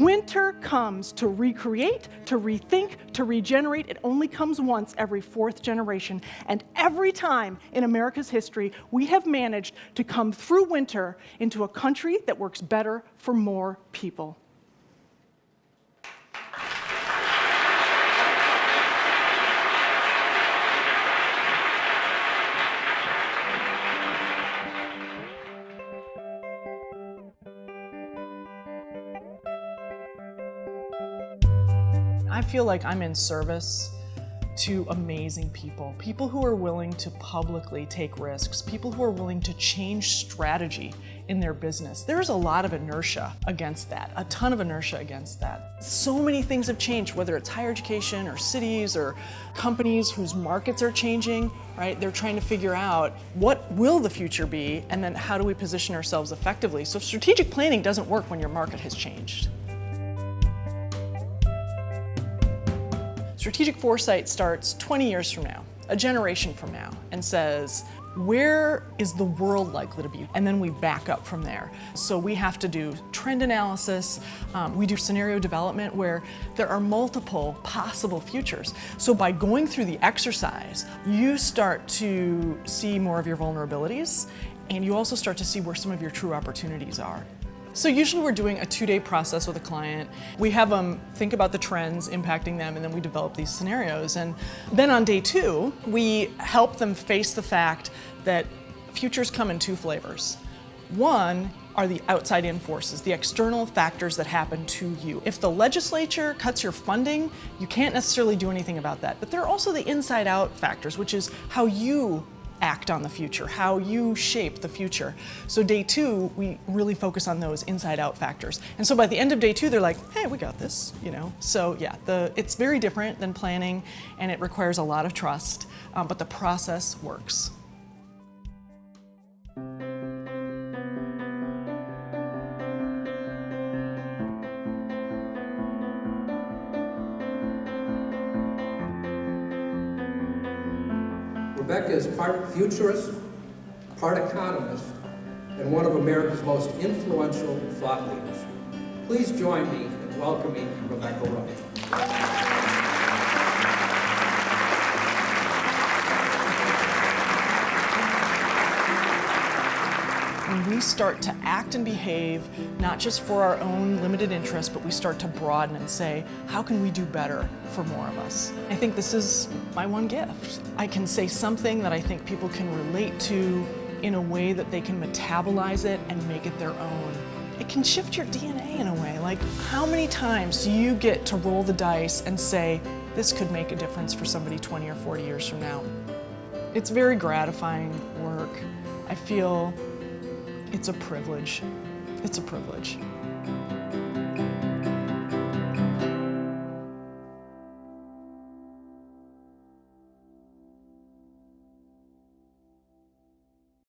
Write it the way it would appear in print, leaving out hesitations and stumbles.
Winter comes to recreate, to rethink, to regenerate. It only comes once every fourth generation. And every time in America's history, we have managed to come through winter into a country that works better for more people. I feel like I'm in service to amazing people, people who are willing to publicly take risks, people who are willing to change strategy in their business. There's a lot of inertia against that, a ton of inertia against that. So many things have changed, whether it's higher education or cities or companies whose markets are changing, right? They're trying to figure out what will the future be, and then how do we position ourselves effectively? So strategic planning doesn't work when your market has changed. Strategic foresight starts 20 years from now, a generation from now, and says, where is the world likely to be? And then we back up from there. So we have to do trend analysis. We do scenario development where there are multiple possible futures. So by going through the exercise, you start to see more of your vulnerabilities, and you also start to see where some of your true opportunities are. So usually we're doing a 2-day process with a client. We have them think about the trends impacting them, and then we develop these scenarios. And then on day 2, we help them face the fact that futures come in 2 flavors. One are the outside-in forces, the external factors that happen to you. If the legislature cuts your funding, you can't necessarily do anything about that. But there are also the inside-out factors, which is how you act on the future, how you shape the future. So day 2, we really focus on those inside-out factors. And so by the end of day 2, they're like, hey, we got this, you know? So yeah, it's very different than planning, and it requires a lot of trust, but the process works. Rebecca is part futurist, part economist, and one of America's most influential thought leaders. Please join me in welcoming Rebecca Wright. When we start to act and behave, not just for our own limited interests, but we start to broaden and say, how can we do better for more of us? I think this is my one gift. I can say something that I think people can relate to in a way that they can metabolize it and make it their own. It can shift your DNA in a way. Like, how many times do you get to roll the dice and say, this could make a difference for somebody 20 or 40 years from now? It's very gratifying work. I feel it's a privilege. It's a privilege.